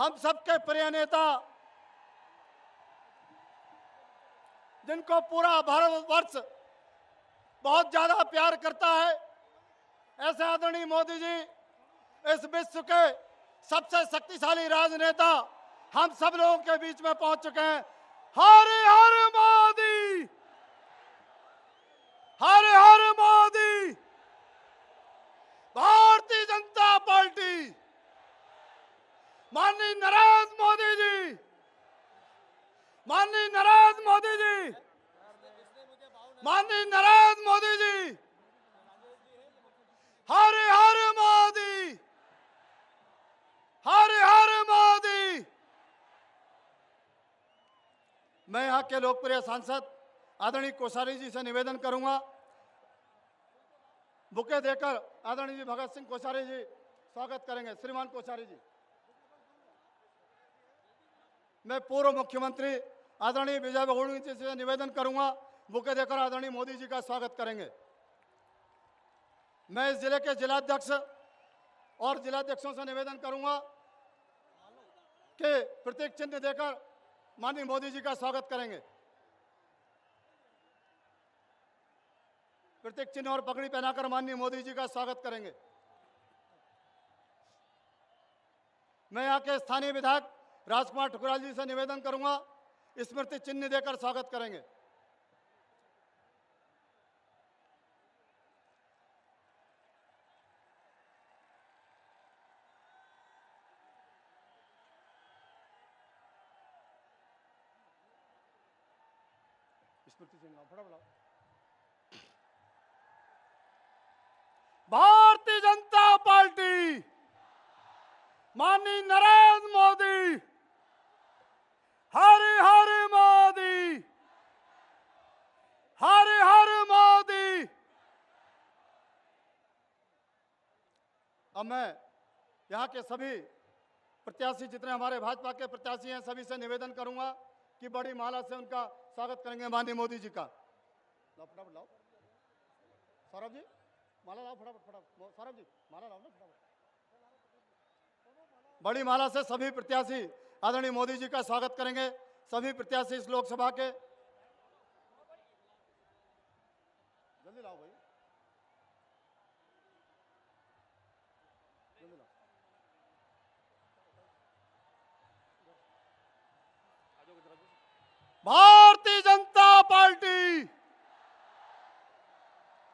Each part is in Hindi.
हम सबके प्रिय नेता, जिनको पूरा भारतवर्ष बहुत ज्यादा प्यार करता है, ऐसे आदरणीय मोदी जी इस विश्व के सबसे शक्तिशाली राजनेता हम सब लोगों के बीच में पहुंच चुके हैं। हर हर मोदी, हर हर मोदी। भारतीय जनता पार्टी, माननीय नरेंद्र मोदी जी, माननीय नरेंद्र मोदी जी, माननीय नरेंद्र मोदी जी, हर हर मोदी, हर हर मोदी। मैं यहाँ के लोकप्रिय सांसद आदरणीय कोश्यारी जी से निवेदन करूंगा, बुके देकर आदरणीय जी भगत सिंह कोश्यारी जी स्वागत करेंगे। श्रीमान कोश्यारी जी। मैं पूर्व मुख्यमंत्री आदरणीय विजय बघेल जी से निवेदन करूंगा, बुके देकर आदरणीय मोदी जी का स्वागत करेंगे। मैं इस जिले के जिलाध्यक्ष और जिलाध्यक्षों से निवेदन करूंगा कि प्रतीक चिन्ह देकर माननीय मोदी जी का स्वागत करेंगे। प्रतीक चिन्ह और पगड़ी पहनाकर माननीय मोदी जी का स्वागत करेंगे। मैं यहाँ के स्थानीय विधायक राजकुमार ठुकराल जी से निवेदन करूंगा, स्मृति चिन्ह देकर स्वागत करेंगे। स्मृति चिन्ह फटाफट। भारतीय जनता पार्टी, माननीय नरेंद्र मोदी, हर हर मोदी, हर हर मोदी। अब मैं यहाँ के सभी प्रत्याशी, जितने हमारे भाजपा के प्रत्याशी हैं, सभी से निवेदन करूंगा कि बड़ी माला से उनका स्वागत करेंगे माननीय मोदी जी का। लाओ फटाफट लाओ, सौरभ जी माला लाओ फटाफट, फटाफट सौरभ जी माला लाओ ना फटाफट। बड़ी माला से सभी प्रत्याशी आदरणीय मोदी जी का स्वागत करेंगे। सभी प्रत्याशी इस लोकसभा के, जल्दी लाओ भाई, जल्दी लाओ। भारतीय जनता पार्टी,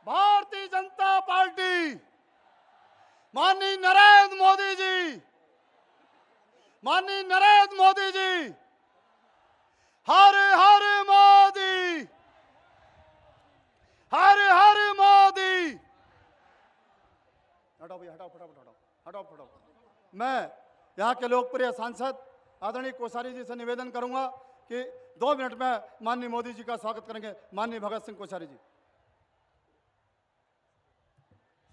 भारतीय जनता पार्टी, माननीय नरेंद्र मोदी जी, माननीय नरेंद्र मोदी जी, हर हर मोदी, हर हर मोदी। हटाओ भैया, हटाओ फटाफट, हटाओ हटाओ फटाफट। मैं यहाँ के लोकप्रिय सांसद आदरणीय कोश्यारी जी से निवेदन करूंगा कि 2 मिनट में माननीय मोदी जी का स्वागत करेंगे। माननीय भगत सिंह कोश्यारी जी।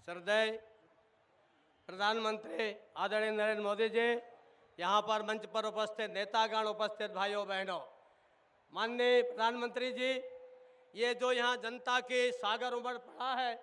श्रद्धेय प्रधानमंत्री आदरणीय नरेंद्र मोदी जी, यहाँ पर मंच पर उपस्थित नेतागण, उपस्थित भाइयों बहनों, माननीय प्रधानमंत्री जी, ये जो यहाँ जनता की सागर उमड़ पड़ा है,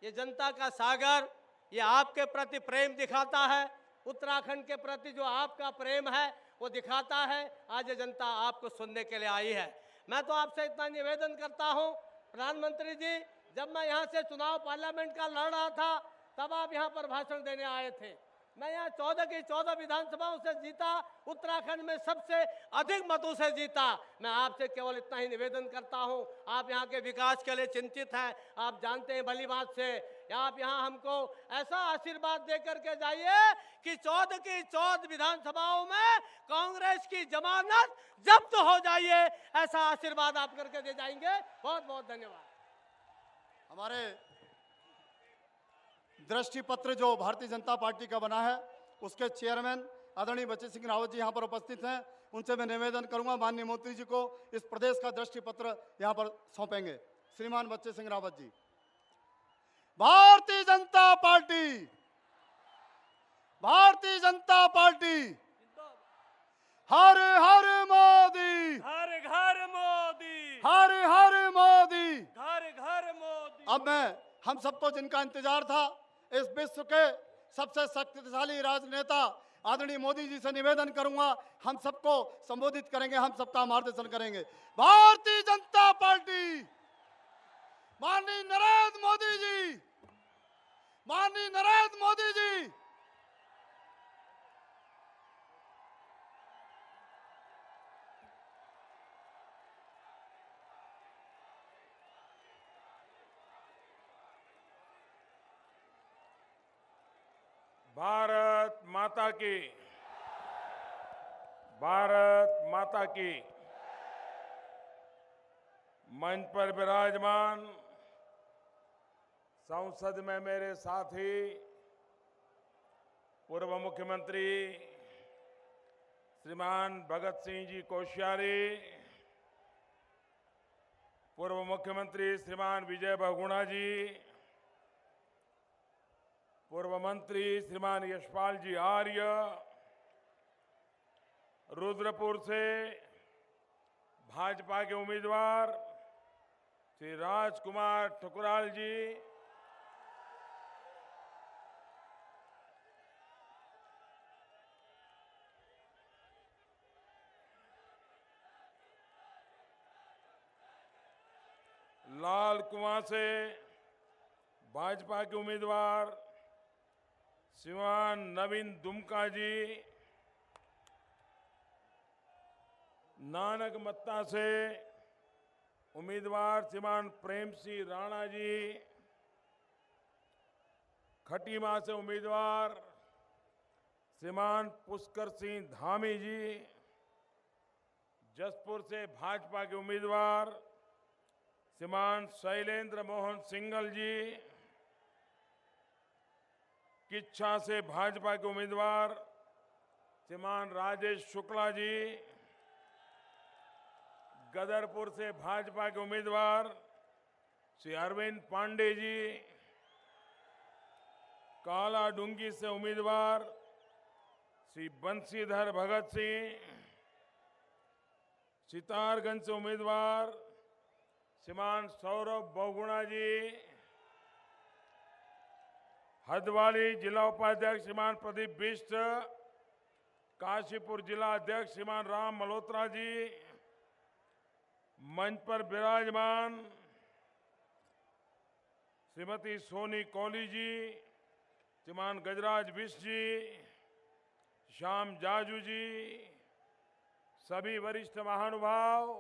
ये जनता का सागर, ये आपके प्रति प्रेम दिखाता है। उत्तराखंड के प्रति जो आपका प्रेम है वो दिखाता है। आज ये जनता आपको सुनने के लिए आई है। मैं तो आपसे इतना निवेदन करता हूँ प्रधानमंत्री जी, जब मैं यहाँ से चुनाव पार्लियामेंट का लड़ रहा था तब आप यहाँ पर भाषण देने आए थे। मैं यहाँ 14 की 14 विधानसभाओं से जीता, उत्तराखंड में सबसे अधिक मतों से जीता। मैं आपसे केवल इतना ही निवेदन करता हूँ, आप यहाँ के विकास के लिए चिंतित हैं, आप जानते हैं भली बात से। आप यहाँ हमको ऐसा आशीर्वाद दे करके जाइए कि 14 की 14 विधानसभाओं में कांग्रेस की जमानत जब्त हो जाइए, ऐसा आशीर्वाद आप करके दे जाएंगे। बहुत बहुत धन्यवाद। हमारे दृष्टि पत्र जो भारतीय जनता पार्टी का बना है, उसके चेयरमैन आदरणीय बच्चे सिंह रावत जी यहाँ पर उपस्थित हैं। उनसे मैं निवेदन करूंगा, माननीय मोदी जी को इस प्रदेश का दृष्टि पत्र यहाँ पर सौंपेंगे। श्रीमान बच्चे सिंह रावत जी। भारतीय जनता पार्टी, भारतीय जनता पार्टी, हर हर मोदी, हर घर मोदी, हर हर मोदी, घर घर मोदी। अब मैं हम सबको जिनका इंतजार था, इस विश्व के सबसे शक्तिशाली राजनेता आदरणीय मोदी जी से निवेदन करूंगा, हम सबको संबोधित करेंगे, हम सबका मार्गदर्शन करेंगे। भारतीय जनता पार्टी, माननीय नरेंद्र मोदी जी, माननीय नरेंद्र मोदी जी। भारत माता की, भारत माता की। मंच पर विराजमान संसद में मेरे साथी पूर्व मुख्यमंत्री श्रीमान भगत सिंह जी कोश्यारी, पूर्व मुख्यमंत्री श्रीमान विजय बहुगुणा जी, पूर्व मंत्री श्रीमान यशपाल जी आर्य, रुद्रपुर से भाजपा के उम्मीदवार श्री राजकुमार ठकुराल जी, लाल कुआं से भाजपा के उम्मीदवार श्रीमान नवीन दुमका जी, नानक मत्ता से उम्मीदवार श्रीमान प्रेम सिंह राणा जी, खटीमा से उम्मीदवार श्रीमान पुष्कर सिंह धामी जी, जसपुर से भाजपा के उम्मीदवार श्रीमान शैलेंद्र मोहन सिंघल जी, किच्छा से भाजपा के उम्मीदवार श्रीमान राजेश शुक्ला जी, गदरपुर से भाजपा के उम्मीदवार श्री अरविंद पांडे जी, काला डूंगी से उम्मीदवार श्री बंशीधर भगत सिंह, सितारगंज से उम्मीदवार श्रीमान सौरभ बहुगुणा जी, हल्द्वानी जिला उपाध्यक्ष श्रीमान प्रदीप बिष्ट, काशीपुर जिला अध्यक्ष श्रीमान राम मल्होत्रा जी, मंच पर विराजमान श्रीमती सोनी कोहली जी, श्रीमान गजराज बिष्ट जी, श्याम जाजू जी, सभी वरिष्ठ महानुभाव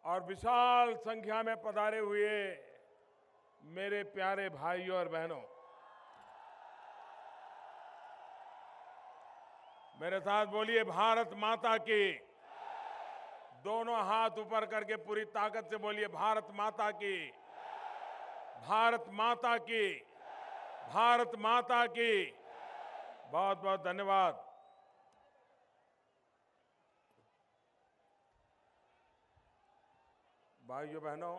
और विशाल संख्या में पधारे हुए मेरे प्यारे भाइयों और बहनों, मेरे साथ बोलिए भारत माता की। दोनों हाथ ऊपर करके पूरी ताकत से बोलिए भारत माता की, भारत माता की, भारत माता की। बहुत बहुत धन्यवाद। भाइयों बहनों,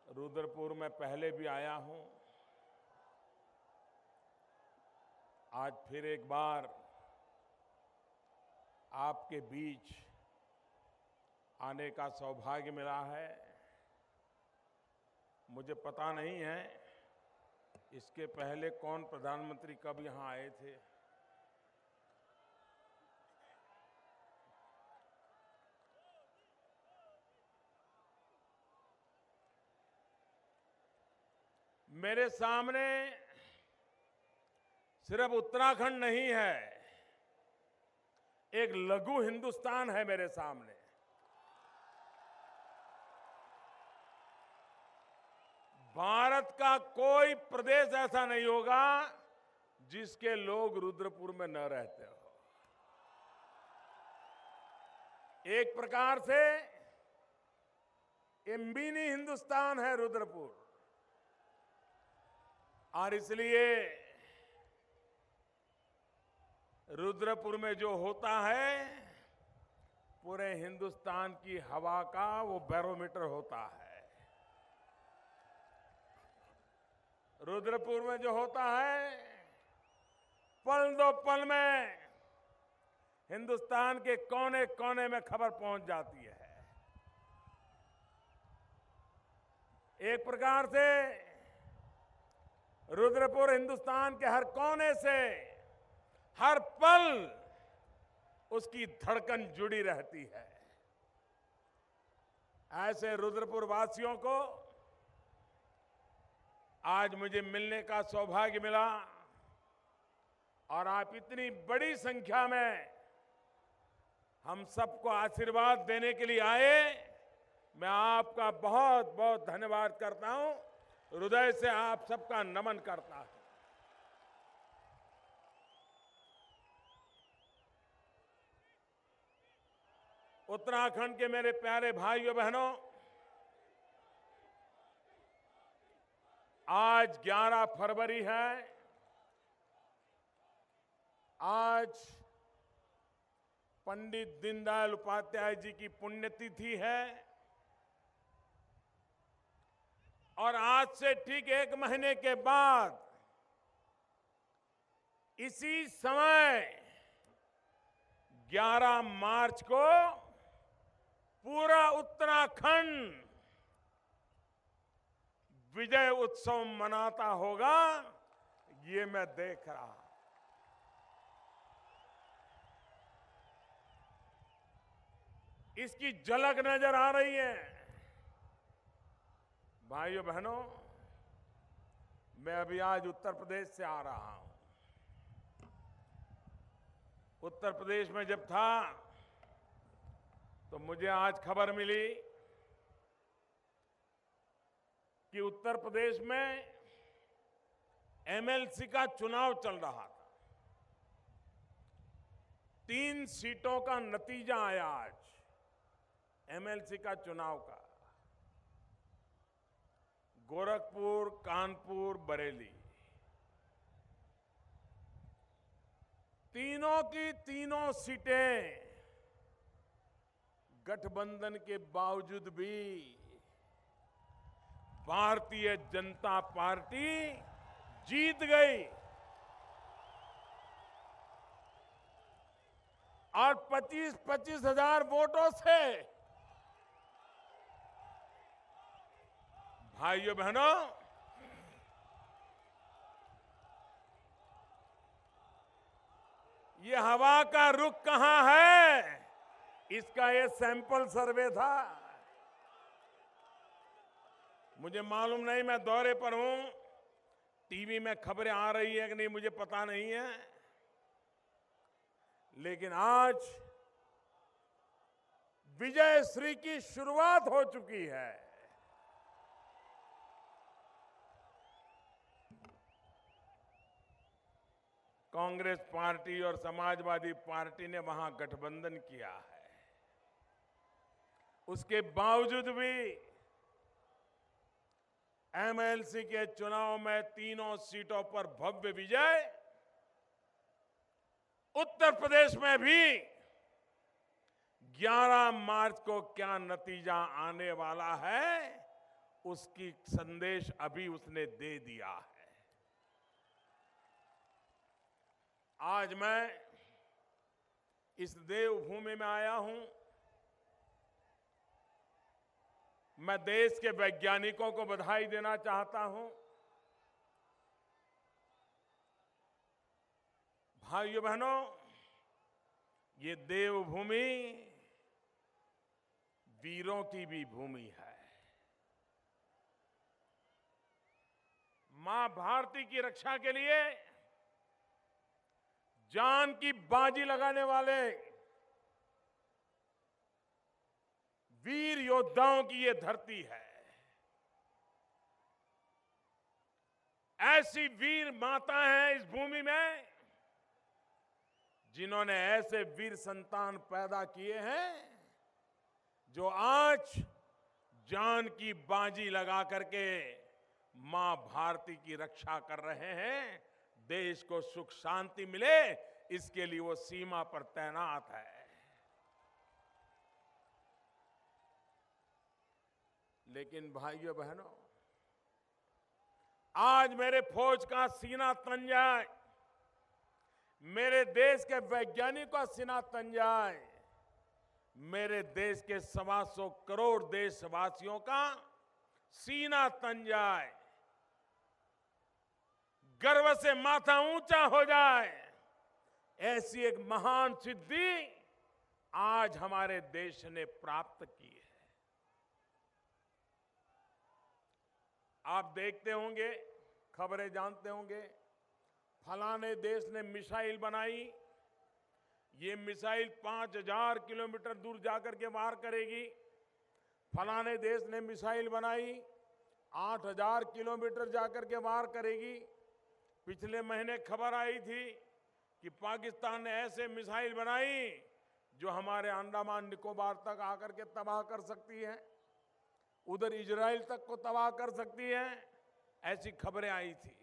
रुद्रपुर में पहले भी आया हूं, आज फिर एक बार आपके बीच आने का सौभाग्य मिला है। मुझे पता नहीं है इसके पहले कौन प्रधानमंत्री कब यहां आए थे। मेरे सामने सिर्फ उत्तराखंड नहीं है, एक लघु हिंदुस्तान है मेरे सामने। भारत का कोई प्रदेश ऐसा नहीं होगा जिसके लोग रुद्रपुर में न रहते हो। एक प्रकार से ये मिनी हिंदुस्तान है रुद्रपुर, और इसलिए रुद्रपुर में जो होता है पूरे हिंदुस्तान की हवा का वो बैरोमीटर होता है। रुद्रपुर में जो होता है पल दो पल में हिंदुस्तान के कोने कोने में खबर पहुंच जाती है। एक प्रकार से रुद्रपुर हिंदुस्तान के हर कोने से हर पल उसकी धड़कन जुड़ी रहती है। ऐसे रुद्रपुर वासियों को आज मुझे मिलने का सौभाग्य मिला और आप इतनी बड़ी संख्या में हम सबको आशीर्वाद देने के लिए आए। मैं आपका बहुत बहुत धन्यवाद करता हूं, हृदय से आप सबका नमन करता हूं। उत्तराखंड के मेरे प्यारे भाइयों बहनों, आज 11 फरवरी है। आज पंडित दीनदयाल उपाध्याय जी की पुण्यतिथि है और आज से ठीक 1 महीने के बाद इसी समय 11 मार्च को पूरा उत्तराखंड विजय उत्सव मनाता होगा, ये मैं देख रहा हूं। इसकी झलक नजर आ रही है। भाइयों बहनों, मैं अभी आज उत्तर प्रदेश से आ रहा हूं। उत्तर प्रदेश में जब था तो मुझे आज खबर मिली कि उत्तर प्रदेश में एमएलसी का चुनाव चल रहा था। 3 सीटों का नतीजा आया आज एमएलसी का चुनाव का। गोरखपुर, कानपुर, बरेली, तीनों की तीनों सीटें गठबंधन के बावजूद भी भारतीय जनता पार्टी जीत गई और 25-25 हजार वोटों से। भाइयों बहनों, ये हवा का रुख कहां है, इसका ये सैंपल सर्वे था। मुझे मालूम नहीं, मैं दौरे पर हूं, टीवी में खबरें आ रही है कि नहीं मुझे पता नहीं है, लेकिन आज विजय श्री की शुरुआत हो चुकी है। कांग्रेस पार्टी और समाजवादी पार्टी ने वहां गठबंधन किया है, उसके बावजूद भी एमएलसी के चुनाव में तीनों सीटों पर भव्य विजय। उत्तर प्रदेश में भी 11 मार्च को क्या नतीजा आने वाला है, उसकी संदेश अभी उसने दे दिया है। आज मैं इस देवभूमि में आया हूं। मैं देश के वैज्ञानिकों को बधाई देना चाहता हूं। भाइयों बहनों, ये देवभूमि वीरों की भी भूमि है। मां भारती की रक्षा के लिए जान की बाजी लगाने वाले वीर योद्धाओं की ये धरती है। ऐसी वीर माता हैं इस भूमि में जिन्होंने ऐसे वीर संतान पैदा किए हैं जो आज जान की बाजी लगा करके मां भारती की रक्षा कर रहे हैं। देश को सुख शांति मिले, इसके लिए वो सीमा पर तैनात है। लेकिन भाइयों बहनों, आज मेरे फौज का सीना तन जाए, मेरे देश के वैज्ञानिकों का सीना तन जाए, मेरे देश के 125 करोड़ देशवासियों का सीना तन जाए, गर्व से माथा ऊंचा हो जाए, ऐसी एक महान सिद्धि आज हमारे देश ने प्राप्त की है। आप देखते होंगे, खबरें जानते होंगे, फलाने देश ने मिसाइल बनाई, ये मिसाइल 5000 किलोमीटर दूर जाकर के वार करेगी। फलाने देश ने मिसाइल बनाई 8000 किलोमीटर जाकर के वार करेगी। पिछले महीने खबर आई थी कि पाकिस्तान ने ऐसे मिसाइल बनाई जो हमारे अंडमान निकोबार तक आकर के तबाह कर सकती है, उधर इजराइल तक को तबाह कर सकती है, ऐसी खबरें आई थी।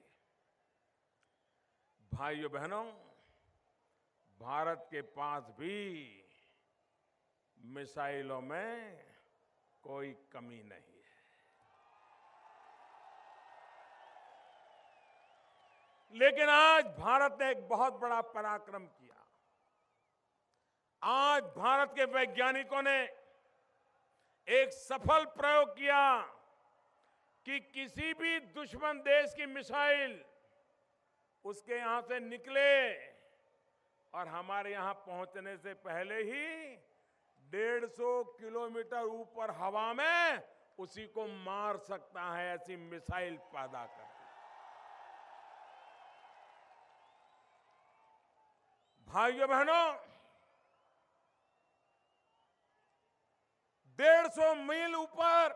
भाइयों बहनों, भारत के पास भी मिसाइलों में कोई कमी नहीं है। लेकिन आज भारत ने एक बहुत बड़ा पराक्रम किया। आज भारत के वैज्ञानिकों ने एक सफल प्रयोग किया कि किसी भी दुश्मन देश की मिसाइल उसके यहां से निकले और हमारे यहां पहुंचने से पहले ही 150 किलोमीटर ऊपर हवा में उसी को मार सकता है, ऐसी मिसाइल पैदा कर दी। भाइयों बहनों, 150 मील ऊपर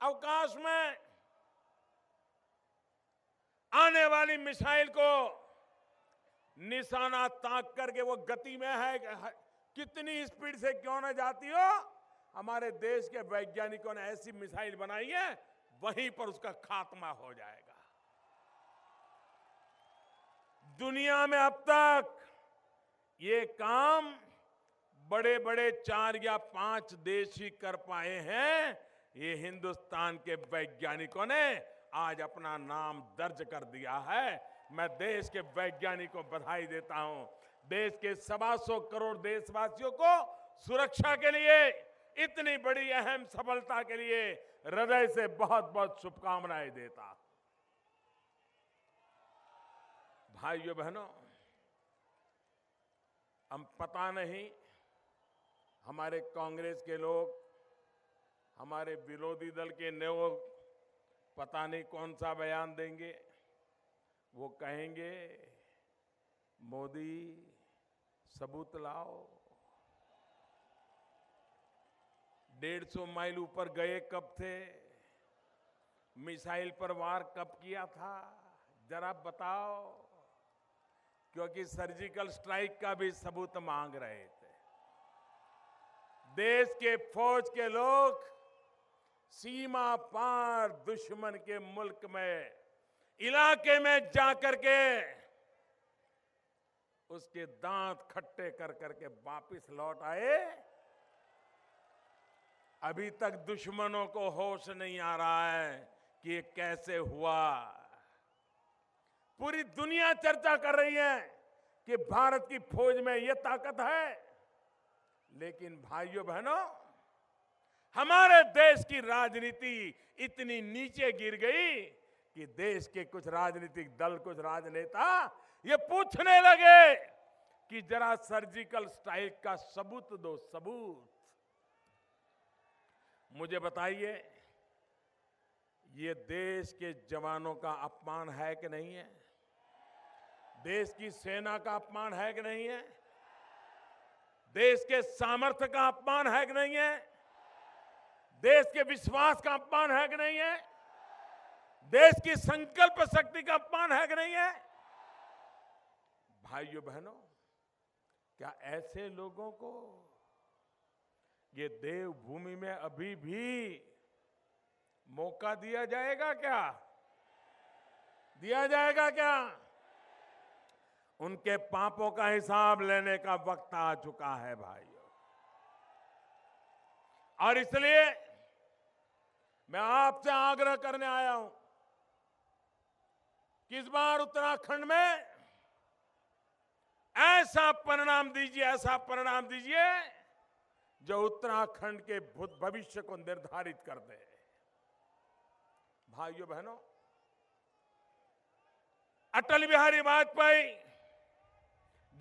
अवकाश में आने वाली मिसाइल को निशाना ताक करके, वो गति में है, कितनी स्पीड से क्यों न जाती हो, हमारे देश के वैज्ञानिकों ने ऐसी मिसाइल बनाई है, वहीं पर उसका खात्मा हो जाएगा। दुनिया में अब तक ये काम बड़े बड़े 4 या 5 देश ही कर पाए हैं। ये हिंदुस्तान के वैज्ञानिकों ने आज अपना नाम दर्ज कर दिया है। मैं देश के वैज्ञानिकों को बधाई देता हूं। देश के 125 करोड़ देशवासियों को सुरक्षा के लिए, इतनी बड़ी अहम सफलता के लिए हृदय से बहुत बहुत शुभकामनाएं देता। भाइयों बहनों, हम पता नहीं हमारे कांग्रेस के लोग, हमारे विरोधी दल के लोग पता नहीं कौन सा बयान देंगे। वो कहेंगे मोदी सबूत लाओ, 150 माइल ऊपर गए कब थे, मिसाइल पर वार कब किया था, जरा बताओ। क्योंकि सर्जिकल स्ट्राइक का भी सबूत मांग रहे थे। देश के फौज के लोग सीमा पार दुश्मन के मुल्क में, इलाके में जाकर के उसके दांत खट्टे कर करके वापिस लौट आए। अभी तक दुश्मनों को होश नहीं आ रहा है कि ये कैसे हुआ। पूरी दुनिया चर्चा कर रही है कि भारत की फौज में ये ताकत है, लेकिन भाइयों बहनों, हमारे देश की राजनीति इतनी नीचे गिर गई कि देश के कुछ राजनीतिक दल, कुछ राजनेता ये पूछने लगे कि जरा सर्जिकल स्ट्राइक का सबूत दो, सबूत। मुझे बताइए, ये देश के जवानों का अपमान है कि नहीं है? देश की सेना का अपमान है कि नहीं है? देश के सामर्थ्य का अपमान है कि नहीं है? देश के विश्वास का अपमान है कि नहीं है? देश की संकल्प शक्ति का अपमान है कि नहीं है? भाइयों बहनों, क्या ऐसे लोगों को ये देवभूमि में अभी भी मौका दिया जाएगा क्या? दिया जाएगा क्या? उनके पापों का हिसाब लेने का वक्त आ चुका है भाइयों। और इसलिए मैं आपसे आग्रह करने आया हूं कि इस बार उत्तराखंड में ऐसा परिणाम दीजिए, ऐसा परिणाम दीजिए जो उत्तराखंड के भविष्य को निर्धारित कर दे। भाइयों बहनों, अटल बिहारी वाजपेयी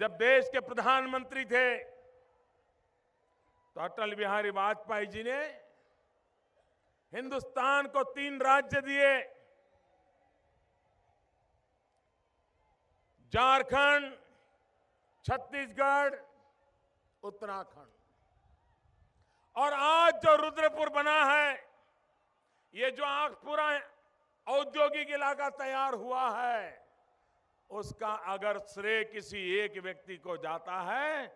जब देश के प्रधानमंत्री थे तो अटल बिहारी वाजपेयी जी ने हिंदुस्तान को 3 राज्य दिए, झारखंड, छत्तीसगढ़, उत्तराखंड। और आज जो रुद्रपुर बना है, ये जो आज पूरा औद्योगिक इलाका तैयार हुआ है, उसका अगर श्रेय किसी एक व्यक्ति को जाता है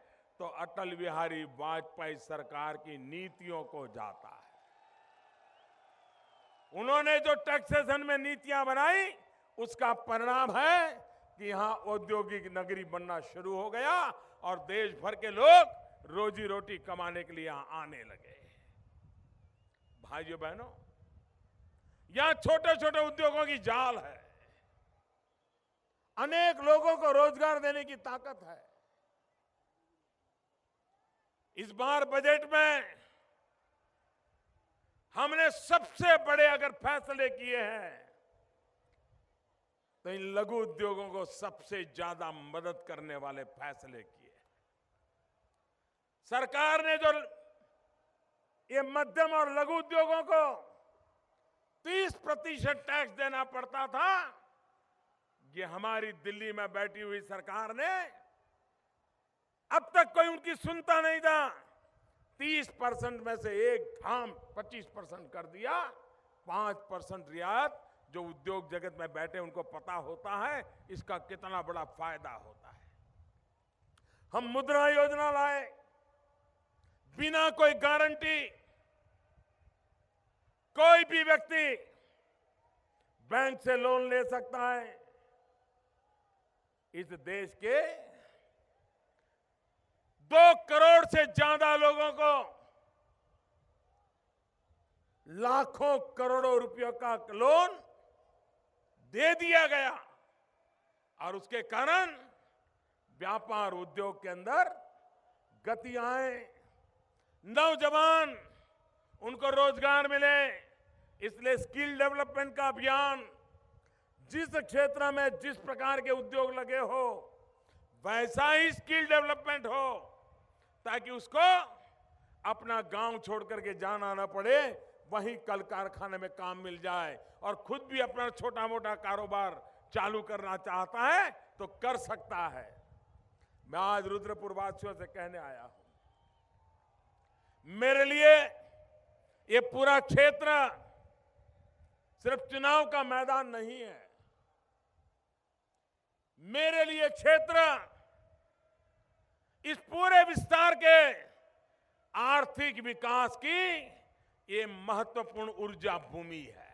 तो अटल बिहारी वाजपेयी सरकार की नीतियों को जाता है। उन्होंने जो टैक्सेशन में नीतियां बनाई, उसका परिणाम है कि यहां औद्योगिक नगरी बनना शुरू हो गया और देश भर के लोग रोजी रोटी कमाने के लिए यहां आने लगे। भाइयों बहनों, यहां छोटे छोटे उद्योगों की जाल है, अनेक लोगों को रोजगार देने की ताकत है। इस बार बजट में हमने सबसे बड़े अगर फैसले किए हैं तो इन लघु उद्योगों को सबसे ज्यादा मदद करने वाले फैसले किए। सरकार ने जो ये मध्यम और लघु उद्योगों को 30% टैक्स देना पड़ता था, ये हमारी दिल्ली में बैठी हुई सरकार ने अब तक कोई उनकी सुनता नहीं था। 30% में से एक ठाम 25% कर दिया। 5% रियायत जो उद्योग जगत में बैठे उनको पता होता है इसका कितना बड़ा फायदा होता है। हम मुद्रा योजना लाए, बिना कोई गारंटी कोई भी व्यक्ति बैंक से लोन ले सकता है। इस देश के 2 करोड़ से ज्यादा लोगों को लाखों करोड़ों रुपयों का लोन दे दिया गया और उसके कारण व्यापार उद्योग के अंदर गति आए, नौजवान उनको रोजगार मिले। इसलिए स्किल डेवलपमेंट का अभियान, जिस क्षेत्र में जिस प्रकार के उद्योग लगे हो वैसा ही स्किल डेवलपमेंट हो, ताकि उसको अपना गांव छोड़ करके जाना ना पड़े, वहीं कल कारखाने में काम मिल जाए और खुद भी अपना छोटा मोटा कारोबार चालू करना चाहता है तो कर सकता है। मैं आज रुद्रपुर वासियों से कहने आया हूं, मेरे लिए ये पूरा क्षेत्र सिर्फ चुनाव का मैदान नहीं है। मेरे लिए क्षेत्र इस पूरे विस्तार के आर्थिक विकास की ये महत्वपूर्ण ऊर्जा भूमि है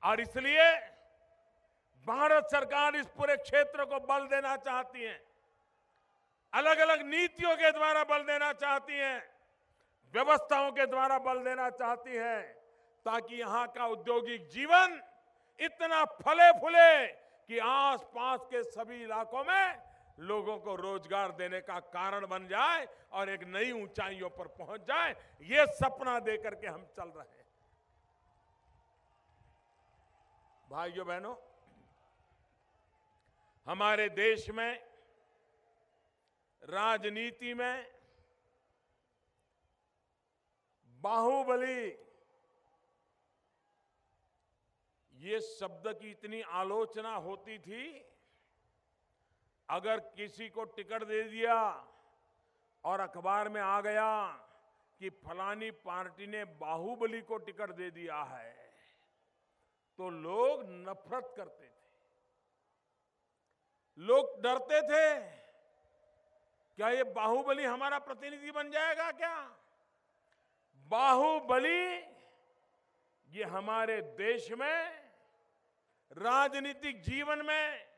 और इसलिए भारत सरकार इस पूरे क्षेत्र को बल देना चाहती है, अलग अलग नीतियों के द्वारा बल देना चाहती है, व्यवस्थाओं के द्वारा बल देना चाहती है, ताकि यहां का औद्योगिक जीवन इतना फले फूले कि आसपास के सभी इलाकों में लोगों को रोजगार देने का कारण बन जाए और एक नई ऊंचाइयों पर पहुंच जाए। ये सपना देकर के हम चल रहे हैं। भाइयों बहनों, हमारे देश में राजनीति में बाहुबली ये शब्द की इतनी आलोचना होती थी। अगर किसी को टिकट दे दिया और अखबार में आ गया कि फलानी पार्टी ने बाहुबली को टिकट दे दिया है, तो लोग नफरत करते थे, लोग डरते थे, क्या ये बाहुबली हमारा प्रतिनिधि बन जाएगा क्या? बाहुबली ये हमारे देश में राजनीतिक जीवन में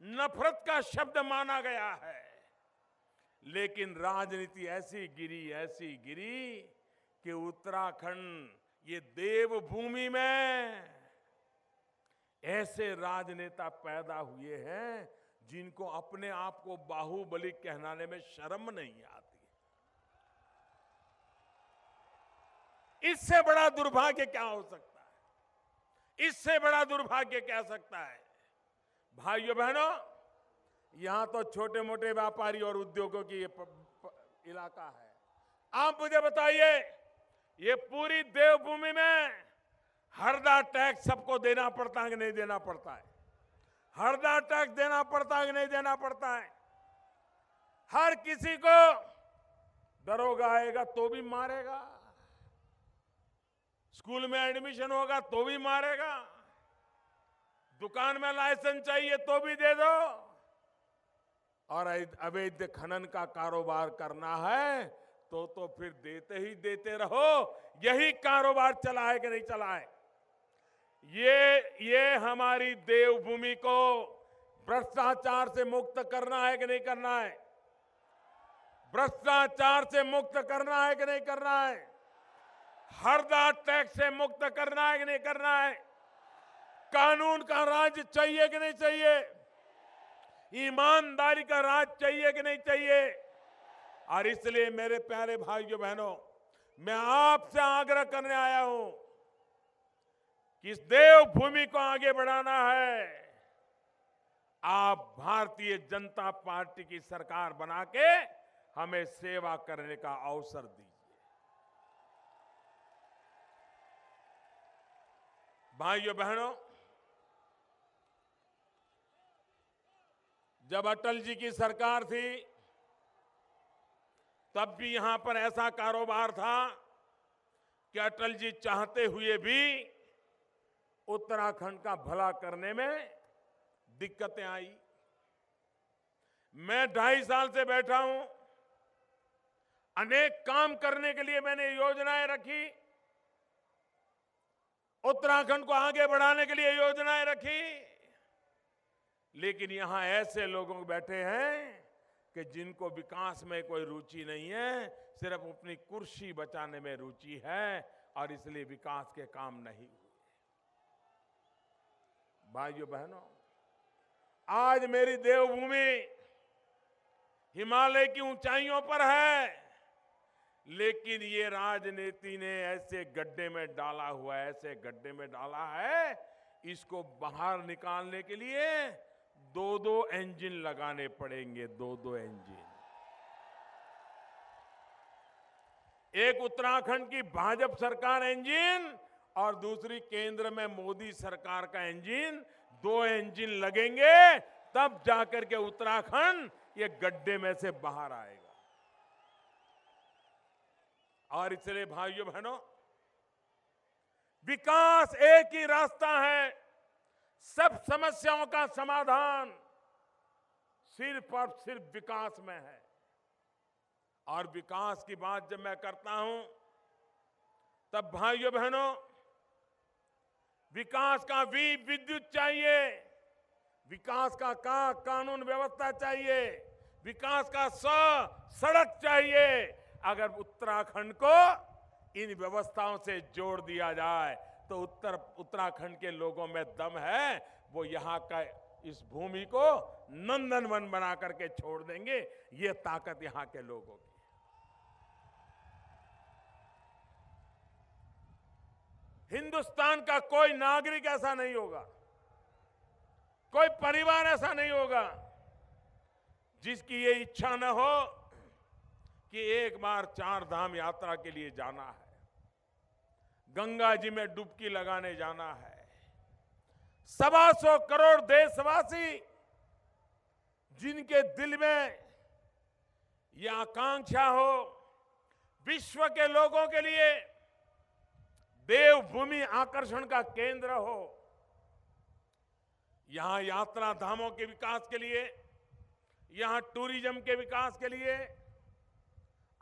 नफरत का शब्द माना गया है। लेकिन राजनीति ऐसी गिरी कि उत्तराखंड ये देवभूमि में ऐसे राजनेता पैदा हुए हैं जिनको अपने आप को बाहुबली कहलाने में शर्म नहीं आती। इससे बड़ा दुर्भाग्य क्या हो सकता है? इससे बड़ा दुर्भाग्य क्या सकता है? भाइयों बहनों, यहां तो छोटे मोटे व्यापारी और उद्योगों की इलाका है। आप मुझे बताइए, ये पूरी देवभूमि में हरदा टैक्स सबको देना पड़ता है कि नहीं देना पड़ता है? हरदा टैक्स देना पड़ता है कि नहीं देना पड़ता है? हर किसी को दरोगा आएगा तो भी मारेगा, स्कूल में एडमिशन होगा तो भी मारेगा, दुकान में लाइसेंस चाहिए तो भी दे दो, और अवैध खनन का कारोबार करना है तो फिर देते ही देते रहो। यही कारोबार चला है कि नहीं चला है? ये हमारी देवभूमि को भ्रष्टाचार से मुक्त करना है कि नहीं करना है? भ्रष्टाचार से मुक्त करना है कि नहीं करना है? हरदा टैक्स से मुक्त करना है कि नहीं करना है? कानून का राज चाहिए कि नहीं चाहिए? ईमानदारी का राज चाहिए कि नहीं चाहिए? और इसलिए मेरे प्यारे भाइयों बहनों, मैं आपसे आग्रह करने आया हूं कि इस देवभूमि को आगे बढ़ाना है। आप भारतीय जनता पार्टी की सरकार बना के हमें सेवा करने का अवसर दीजिए। भाइयों बहनों, जब अटल जी की सरकार थी तब भी यहां पर ऐसा कारोबार था कि अटल जी चाहते हुए भी उत्तराखंड का भला करने में दिक्कतें आई। मैं 2.5 साल से बैठा हूं, अनेक काम करने के लिए मैंने योजनाएं रखी, उत्तराखंड को आगे बढ़ाने के लिए योजनाएं रखी, लेकिन यहां ऐसे लोग बैठे हैं कि जिनको विकास में कोई रुचि नहीं है, सिर्फ अपनी कुर्सी बचाने में रुचि है, और इसलिए विकास के काम नहीं हुए। भाइयों बहनों, आज मेरी देवभूमि हिमालय की ऊंचाइयों पर है, लेकिन ये राजनीति ने ऐसे गड्ढे में डाला हुआ है, ऐसे गड्ढे में डाला है, इसको बाहर निकालने के लिए 2-2 इंजन लगाने पड़ेंगे। 2-2 इंजन, एक उत्तराखंड की भाजपा सरकार इंजन और दूसरी केंद्र में मोदी सरकार का इंजन। 2 इंजन लगेंगे तब जाकर के उत्तराखंड ये गड्ढे में से बाहर आएगा। और इसलिए भाइयों बहनों, विकास एक ही रास्ता है। सब समस्याओं का समाधान सिर्फ और सिर्फ विकास में है। और विकास की बात जब मैं करता हूं तब भाइयों बहनों, विकास का विद्युत चाहिए, विकास का कानून व्यवस्था चाहिए, विकास का सड़क चाहिए। अगर उत्तराखंड को इन व्यवस्थाओं से जोड़ दिया जाए तो उत्तराखंड के लोगों में दम है, वो यहां का इस भूमि को नंदनवन बना करके छोड़ देंगे। ये ताकत यहां के लोगों की। हिंदुस्तान का कोई नागरिक ऐसा नहीं होगा, कोई परिवार ऐसा नहीं होगा जिसकी ये इच्छा न हो कि एक बार 4 धाम यात्रा के लिए जाना है, गंगा जी में डुबकी लगाने जाना है। 125 करोड़ देशवासी जिनके दिल में यह आकांक्षा हो, विश्व के लोगों के लिए देवभूमि आकर्षण का केंद्र हो। यहां यात्रा धामों के विकास के लिए, यहां टूरिज्म के विकास के लिए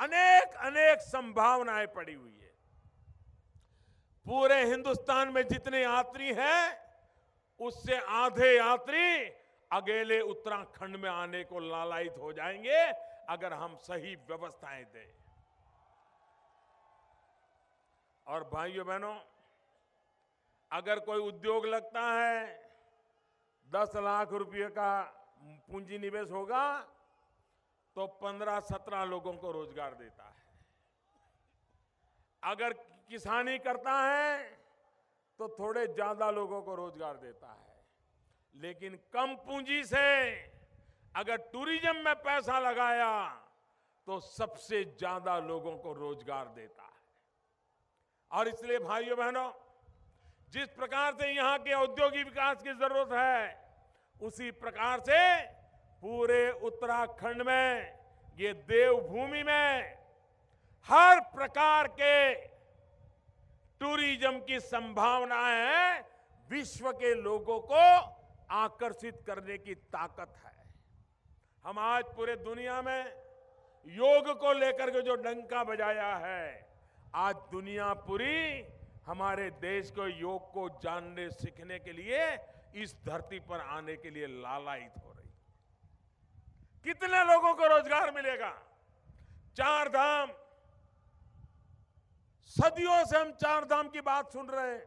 अनेक संभावनाएं पड़ी हुई है। पूरे हिंदुस्तान में जितने यात्री हैं, उससे आधे यात्री अकेले उत्तराखंड में आने को लालायित हो जाएंगे अगर हम सही व्यवस्थाएं दें। और भाइयों बहनों, अगर कोई उद्योग लगता है, 10 लाख रुपए का पूंजी निवेश होगा तो 15-17 लोगों को रोजगार देता है। अगर किसानी करता है तो थोड़े ज्यादा लोगों को रोजगार देता है। लेकिन कम पूंजी से अगर टूरिज्म में पैसा लगाया तो सबसे ज्यादा लोगों को रोजगार देता है। और इसलिए भाइयों बहनों, जिस प्रकार से यहां के औद्योगिक विकास की जरूरत है, उसी प्रकार से पूरे उत्तराखंड में, ये देवभूमि में हर प्रकार के टूरिज्म की संभावनाएं हैं। विश्व के लोगों को आकर्षित करने की ताकत है। हम आज पूरे दुनिया में योग को लेकर के जो डंका बजाया है, आज दुनिया पूरी हमारे देश को योग को जानने सीखने के लिए इस धरती पर आने के लिए लालायित हो रही। कितने लोगों को रोजगार मिलेगा? 4 धाम, सदियों से हम 4 धाम की बात सुन रहे हैं।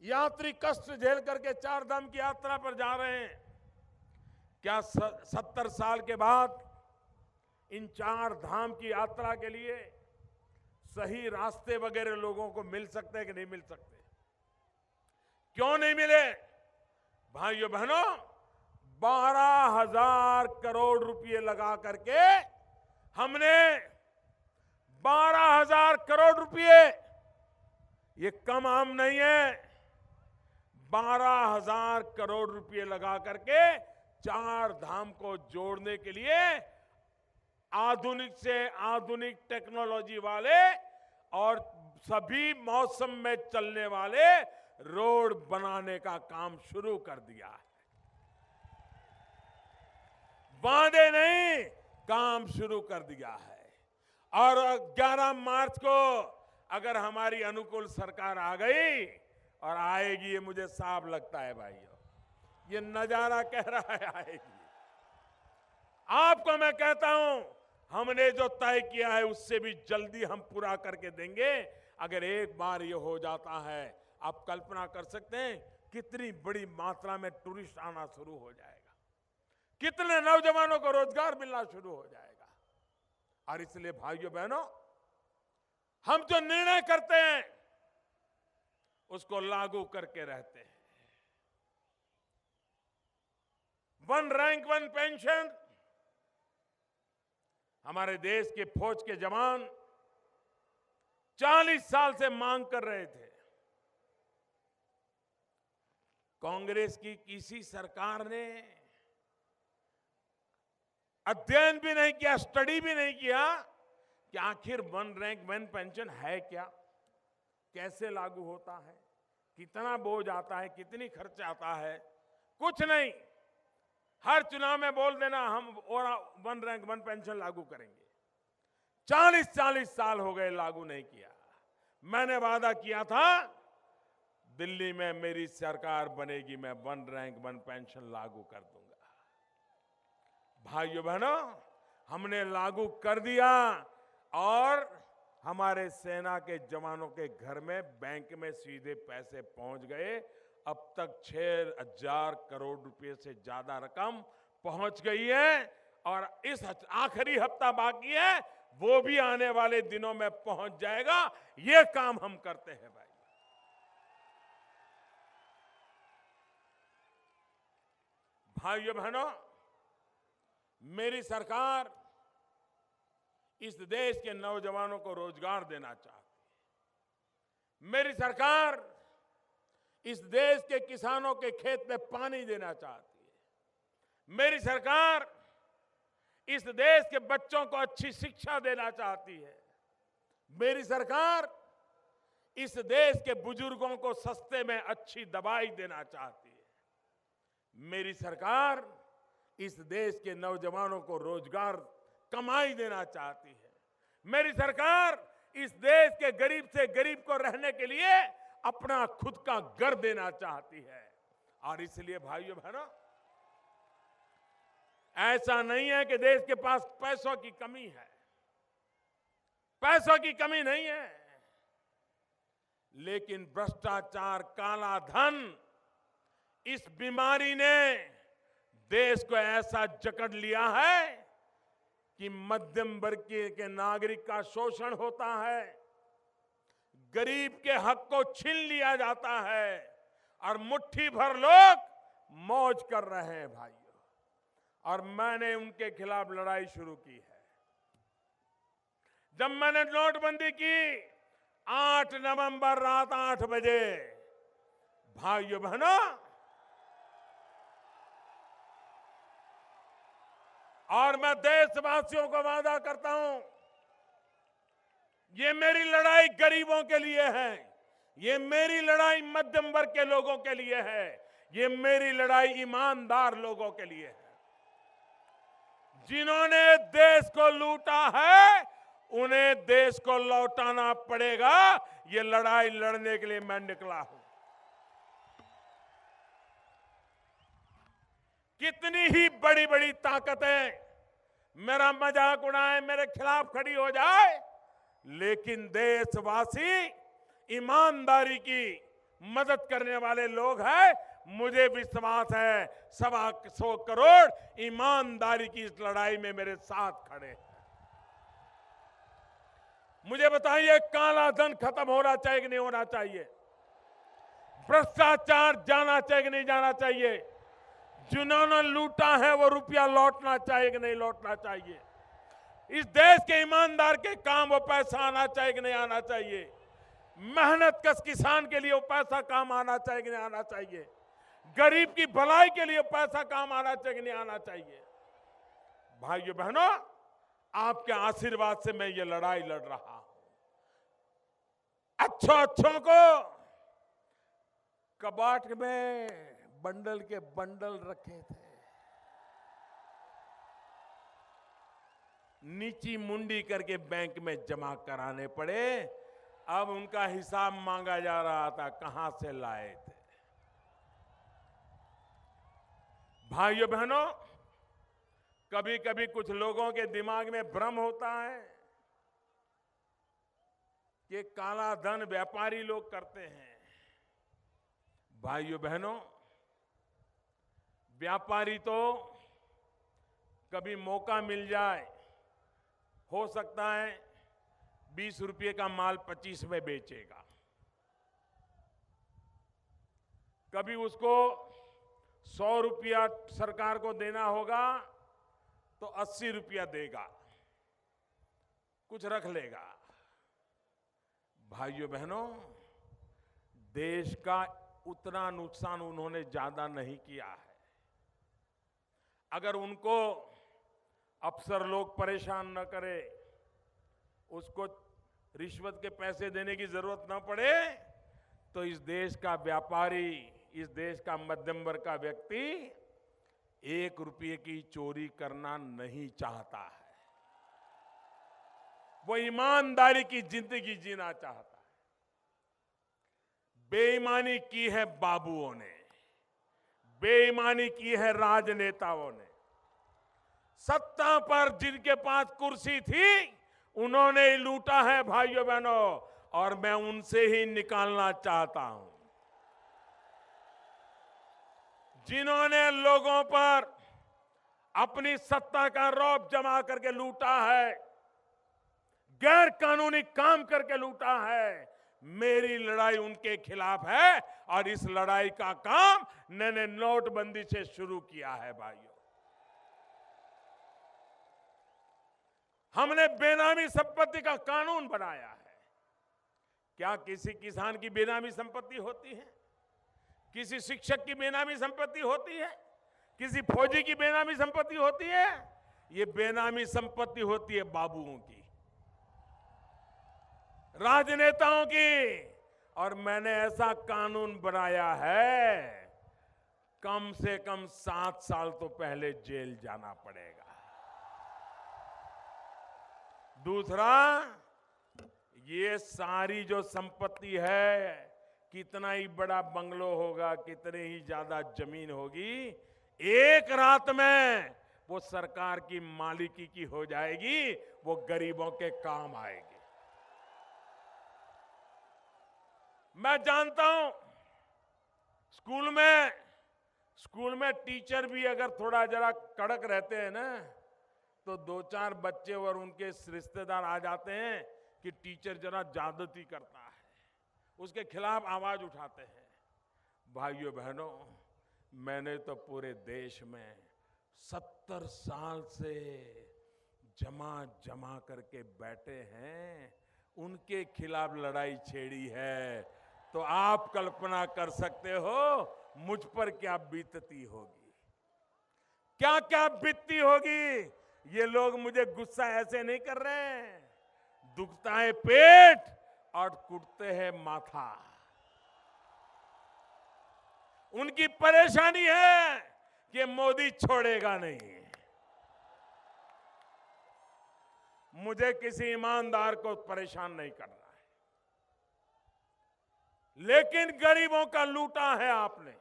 यात्री कष्ट झेल करके 4 धाम की यात्रा पर जा रहे हैं। क्या 70 साल के बाद इन 4 धाम की यात्रा के लिए सही रास्ते वगैरह लोगों को मिल सकते हैं कि नहीं मिल सकते? क्यों नहीं मिले? भाइयों बहनों, 12,000 करोड़ रुपए लगा करके हमने 12,000 करोड़ रुपए, ये कम आम नहीं है, 12,000 करोड़ रुपए लगा करके 4 धाम को जोड़ने के लिए आधुनिक से आधुनिक टेक्नोलॉजी वाले और सभी मौसम में चलने वाले रोड बनाने का काम शुरू कर दिया है। वादे नहीं, काम शुरू कर दिया है। और 11 मार्च को अगर हमारी अनुकूल सरकार आ गई, और आएगी, ये मुझे साफ लगता है भाइयों, ये नजारा कह रहा है आएगी। आपको मैं कहता हूं, हमने जो तय किया है उससे भी जल्दी हम पूरा करके देंगे। अगर एक बार ये हो जाता है, आप कल्पना कर सकते हैं कितनी बड़ी मात्रा में टूरिस्ट आना शुरू हो जाएगा, कितने नौजवानों को रोजगार मिलना शुरू हो जाएगा। और इसलिए भाइयों बहनों, हम जो निर्णय करते हैं उसको लागू करके रहते हैं। 1 रैंक 1 पेंशन हमारे देश के फौज के जवान 40 साल से मांग कर रहे थे। कांग्रेस की किसी सरकार ने अध्ययन भी नहीं किया, स्टडी भी नहीं किया कि आखिर 1 रैंक 1 पेंशन है क्या, कैसे लागू होता है, कितना बोझ आता है, कितनी खर्च आता है। कुछ नहीं, हर चुनाव में बोल देना हम और 1 रैंक 1 पेंशन लागू करेंगे। 40 साल हो गए, लागू नहीं किया। मैंने वादा किया था दिल्ली में मेरी सरकार बनेगी, मैं 1 रैंक 1 पेंशन लागू कर दूंगा। भाइयों बहनों, हमने लागू कर दिया और हमारे सेना के जवानों के घर में बैंक में सीधे पैसे पहुंच गए। अब तक 6,000 करोड़ रुपए से ज्यादा रकम पहुंच गई है और इस आखिरी हफ्ता बाकी है, वो भी आने वाले दिनों में पहुंच जाएगा। ये काम हम करते हैं भाई। भाइयों बहनों, मेरी सरकार इस देश के नौजवानों को रोजगार देना चाहती है। मेरी सरकार इस देश के किसानों के खेत में पानी देना चाहती है। मेरी सरकार इस देश के बच्चों को अच्छी शिक्षा देना चाहती है। मेरी सरकार इस देश के बुजुर्गों को सस्ते में अच्छी दवाई देना चाहती है। मेरी सरकार इस देश के नौजवानों को रोजगार, कमाई देना चाहती है। मेरी सरकार इस देश के गरीब से गरीब को रहने के लिए अपना खुद का घर देना चाहती है। और इसलिए भाइयों बहनों, ऐसा नहीं है कि देश के पास पैसों की कमी है, पैसों की कमी नहीं है, लेकिन भ्रष्टाचार, काला धन, इस बीमारी ने देश को ऐसा जकड़ लिया है कि मध्यम वर्ग के नागरिक का शोषण होता है, गरीब के हक को छीन लिया जाता है और मुट्ठी भर लोग मौज कर रहे हैं भाइयों, और मैंने उनके खिलाफ लड़ाई शुरू की है। जब मैंने नोटबंदी की 8 नवंबर रात 8 बजे, भाइयों बहनों, और मैं देशवासियों को वादा करता हूं, ये मेरी लड़ाई गरीबों के लिए है, ये मेरी लड़ाई मध्यम वर्ग के लोगों के लिए है, ये मेरी लड़ाई ईमानदार लोगों के लिए है। जिन्होंने देश को लूटा है उन्हें देश को लौटाना पड़ेगा। ये लड़ाई लड़ने के लिए मैं निकला हूं। कितनी ही बड़ी बड़ी ताकतें मेरा मजाक उड़ाए, मेरे खिलाफ खड़ी हो जाए, लेकिन देशवासी ईमानदारी की मदद करने वाले लोग हैं। मुझे विश्वास है 125 करोड़ ईमानदारी की इस लड़ाई में मेरे साथ खड़े हैं। मुझे बताइए, काला धन खत्म होना चाहिए कि नहीं होना चाहिए? भ्रष्टाचार जाना चाहिए कि नहीं जाना चाहिए? जिन्होंने लूटा है वो रुपया लौटना चाहिए कि नहीं लौटना चाहिए? इस देश के ईमानदार के काम वो पैसा आना चाहिए कि नहीं आना चाहिए? मेहनत कश किसान के लिए वो पैसा काम आना चाहिए कि नहीं आना चाहिए? गरीब की भलाई के लिए पैसा काम आना चाहिए कि नहीं आना चाहिए? भाइयों बहनों, आपके आशीर्वाद से मैं ये लड़ाई लड़ रहा हूं। अच्छों को कबाट में बंडल के बंडल रखे थे, नीची मुंडी करके बैंक में जमा कराने पड़े। अब उनका हिसाब मांगा जा रहा था, कहां से लाए थे। भाइयों बहनों, कभी कभी कुछ लोगों के दिमाग में भ्रम होता है कि काला धन व्यापारी लोग करते हैं। भाइयों बहनों, व्यापारी तो कभी मौका मिल जाए, हो सकता है 20 रुपये का माल 25 में बेचेगा, कभी उसको 100 रुपया सरकार को देना होगा तो 80 रुपया देगा, कुछ रख लेगा। भाइयों बहनों, देश का उतना नुकसान उन्होंने ज्यादा नहीं किया है। अगर उनको अफसर लोग परेशान न करे, उसको रिश्वत के पैसे देने की जरूरत न पड़े, तो इस देश का व्यापारी, इस देश का मध्यम वर्ग का व्यक्ति 1 रुपये की चोरी करना नहीं चाहता है। वो ईमानदारी की जिंदगी जीना चाहता है। बेईमानी की है बाबुओं ने, बेईमानी की है राजनेताओं ने। सत्ता पर जिनके पास कुर्सी थी उन्होंने ही लूटा है भाइयों बहनों, और मैं उनसे ही निकालना चाहता हूं। जिन्होंने लोगों पर अपनी सत्ता का रौब जमा करके लूटा है, गैर कानूनी काम करके लूटा है, मेरी लड़ाई उनके खिलाफ है। और इस लड़ाई का काम मैंने नोटबंदी से शुरू किया है। भाइयों, हमने बेनामी संपत्ति का कानून बनाया है। क्या किसी किसान की बेनामी संपत्ति होती है? किसी शिक्षक की बेनामी संपत्ति होती है? किसी फौजी की बेनामी संपत्ति होती है? ये बेनामी संपत्ति होती है बाबुओं की, राजनेताओं की। और मैंने ऐसा कानून बनाया है, कम से कम 7 साल तो पहले जेल जाना पड़ेगा। दूसरा, ये सारी जो संपत्ति है, कितना ही बड़ा बंगलो होगा, कितनी ही ज्यादा जमीन होगी, एक रात में वो सरकार की मालिकी की हो जाएगी, वो गरीबों के काम आएगी। मैं जानता हूं स्कूल में टीचर भी अगर थोड़ा जरा कड़क रहते हैं ना, तो 2-4 बच्चे और उनके रिश्तेदार आ जाते हैं कि टीचर जरा ज्यादती करता है, उसके खिलाफ आवाज उठाते हैं। भाइयों बहनों, मैंने तो पूरे देश में 70 साल से जमा जमा करके बैठे हैं, उनके खिलाफ लड़ाई छेड़ी है। तो आप कल्पना कर सकते हो मुझ पर क्या बीतती होगी, क्या क्या बीतती होगी। ये लोग मुझे गुस्सा ऐसे नहीं कर रहे हैं, दुखता है पेट और कुटते हैं माथा। उनकी परेशानी है कि मोदी छोड़ेगा नहीं। मुझे किसी ईमानदार को परेशान नहीं करना है, लेकिन गरीबों का लूटा है आपने,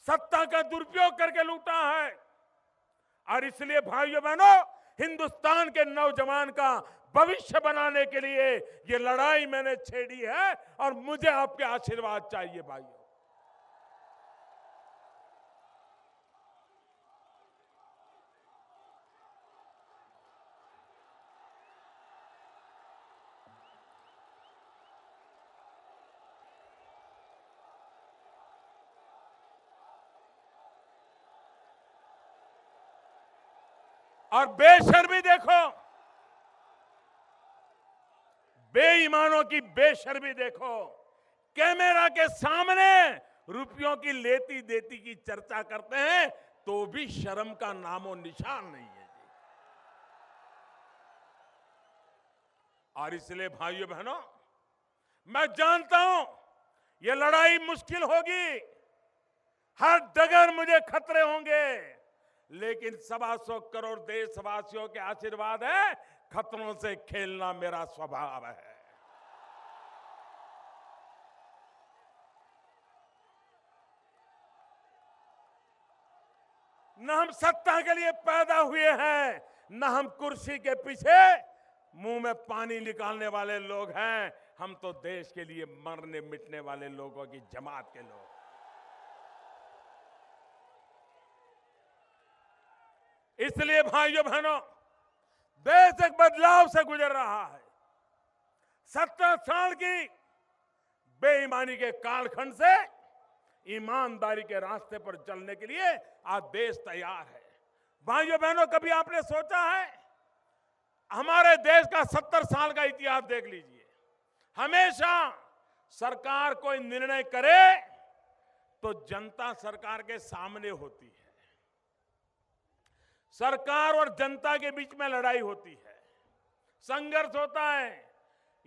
सत्ता का दुरुपयोग करके लूटा है। और इसलिए भाइयों बहनों, हिंदुस्तान के नौजवान का भविष्य बनाने के लिए ये लड़ाई मैंने छेड़ी है और मुझे आपके आशीर्वाद चाहिए भाइयों। और बेशर्मी देखो, बेईमानों की बेशर्मी देखो। कैमरा के सामने रुपयों की लेती देती की चर्चा करते हैं तो भी शर्म का नामो निशान नहीं है जी। और इसलिए भाइयों बहनों, मैं जानता हूं यह लड़ाई मुश्किल होगी, हर डगर मुझे खतरे होंगे, लेकिन 125 करोड़ देशवासियों के आशीर्वाद है। खतरों से खेलना मेरा स्वभाव है। न हम सत्ता के लिए पैदा हुए हैं, न हम कुर्सी के पीछे मुंह में पानी निकालने वाले लोग हैं। हम तो देश के लिए मरने मिटने वाले लोगों की जमात के लोग। इसलिए भाइयों बहनों, देश एक बदलाव से गुजर रहा है। 70 साल की बेईमानी के कालखंड से ईमानदारी के रास्ते पर चलने के लिए आज देश तैयार है। भाइयों बहनों, कभी आपने सोचा है, हमारे देश का 70 साल का इतिहास देख लीजिए, हमेशा सरकार कोई निर्णय करे तो जनता सरकार के सामने होती है, सरकार और जनता के बीच में लड़ाई होती है, संघर्ष होता है।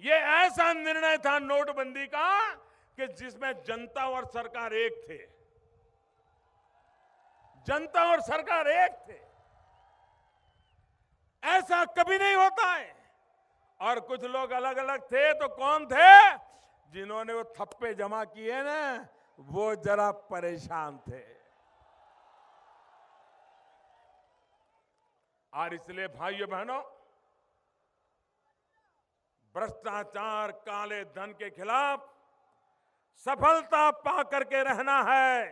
ये ऐसा निर्णय था नोटबंदी का कि जिसमें जनता और सरकार एक थे, जनता और सरकार एक थे। ऐसा कभी नहीं होता है। और कुछ लोग अलग अलग थे तो कौन थे? जिन्होंने वो थप्पे जमा किए ना, वो जरा परेशान थे। और इसलिए भाइयों बहनों, भ्रष्टाचार, काले धन के खिलाफ सफलता पा करके रहना है,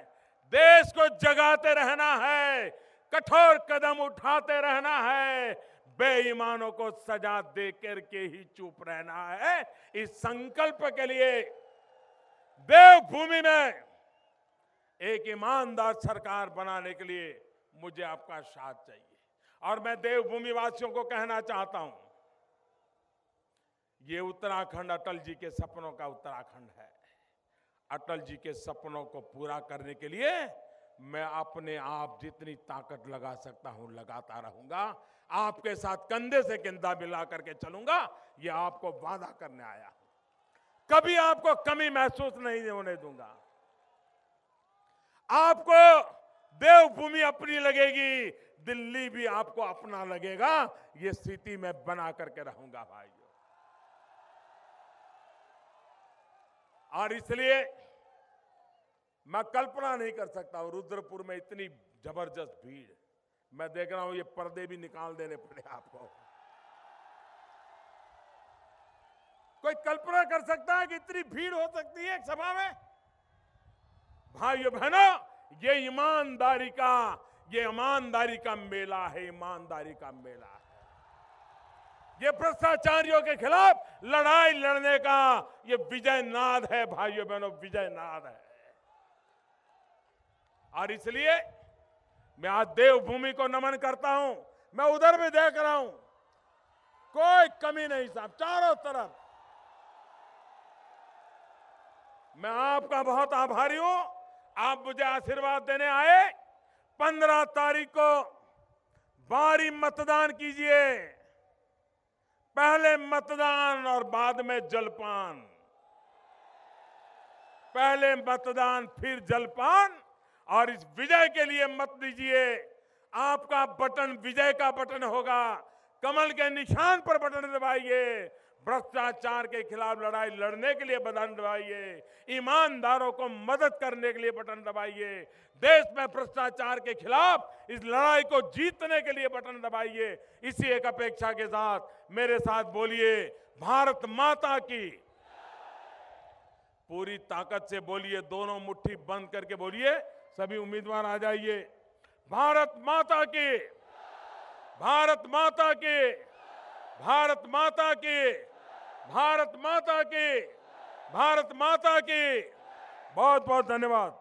देश को जगाते रहना है, कठोर कदम उठाते रहना है, बेईमानों को सजा देकर के ही चुप रहना है। इस संकल्प के लिए देवभूमि में एक ईमानदार सरकार बनाने के लिए मुझे आपका साथ चाहिए। और मैं देवभूमि वासियों को कहना चाहता हूं, ये उत्तराखंड अटल जी के सपनों का उत्तराखंड है। अटल जी के सपनों को पूरा करने के लिए मैं अपने आप जितनी ताकत लगा सकता हूं लगाता रहूंगा। आपके साथ कंधे से कंधा मिला करके चलूंगा, ये आपको वादा करने आया हूं। कभी आपको कमी महसूस नहीं होने दूंगा। आपको देवभूमि अपनी लगेगी, दिल्ली भी आपको अपना लगेगा। ये स्थिति में बना करके रहूंगा भाइयों। और इसलिए मैं कल्पना नहीं कर सकता हूं, रुद्रपुर में इतनी जबरदस्त भीड़, मैं देख रहा हूं ये पर्दे भी निकाल देने पड़े आपको। कोई कल्पना कर सकता है कि इतनी भीड़ हो सकती है एक सभा में? भाइयों बहनों, ये ईमानदारी का मेला है, ईमानदारी का मेला है। ये भ्रष्टाचारियों के खिलाफ लड़ाई लड़ने का ये विजय नाद है भाइयों बहनों, विजय नाद है। और इसलिए मैं आज देवभूमि को नमन करता हूं। मैं उधर भी देख रहा हूं, कोई कमी नहीं साहब, चारों तरफ। मैं आपका बहुत आभारी हूं। आप मुझे आशीर्वाद देने आए। 15 तारीख को बारी मतदान कीजिए, पहले मतदान और बाद में जलपान। पहले मतदान फिर जलपान, और इस विजय के लिए मत दीजिए। आपका बटन विजय का बटन होगा। कमल के निशान पर बटन दबाइए। भ्रष्टाचार के खिलाफ लड़ाई लड़ने के लिए बटन दबाइए। ईमानदारों को मदद करने के लिए बटन दबाइए। देश में भ्रष्टाचार के खिलाफ इस लड़ाई को जीतने के लिए बटन दबाइए। इसी एक अपेक्षा के साथ मेरे साथ बोलिए, भारत माता की। पूरी ताकत से बोलिए, दोनों मुट्ठी बंद करके बोलिए। सभी उम्मीदवार आ जाइए। भारत माता की, भारत माता की, भारत माता की, भारत माता की, भारत माता की। बहुत बहुत धन्यवाद।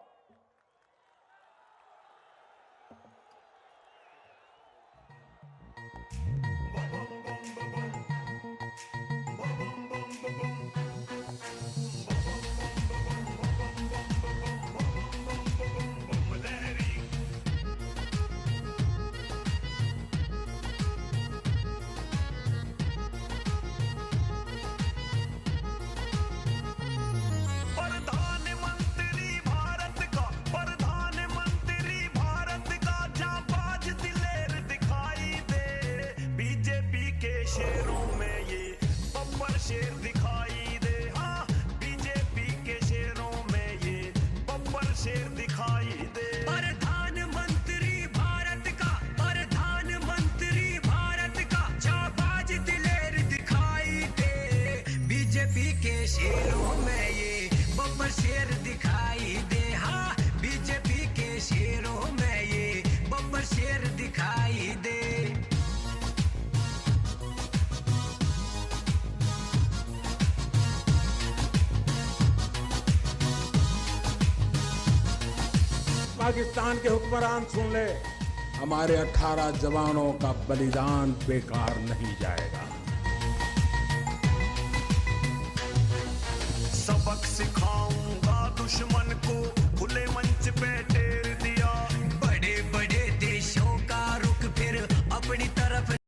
शेरों में ये बब्बर शेर दिखाई दे। हाँ, बीजेपी के शेरों में ये बब्बर शेर दिखाई दे। प्रधानमंत्री भारत का, प्रधानमंत्री भारत का जाबाज दिलेर दिखाई दे। बीजेपी के शेरों में ये बब्बर शेर दिखाई दे। हाँ, बीजेपी के शेरों में ये बब्बर शेर दिखाई दे। पाकिस्तान के हुक्मरान सुन ले, हमारे 18 जवानों का बलिदान बेकार नहीं जाएगा।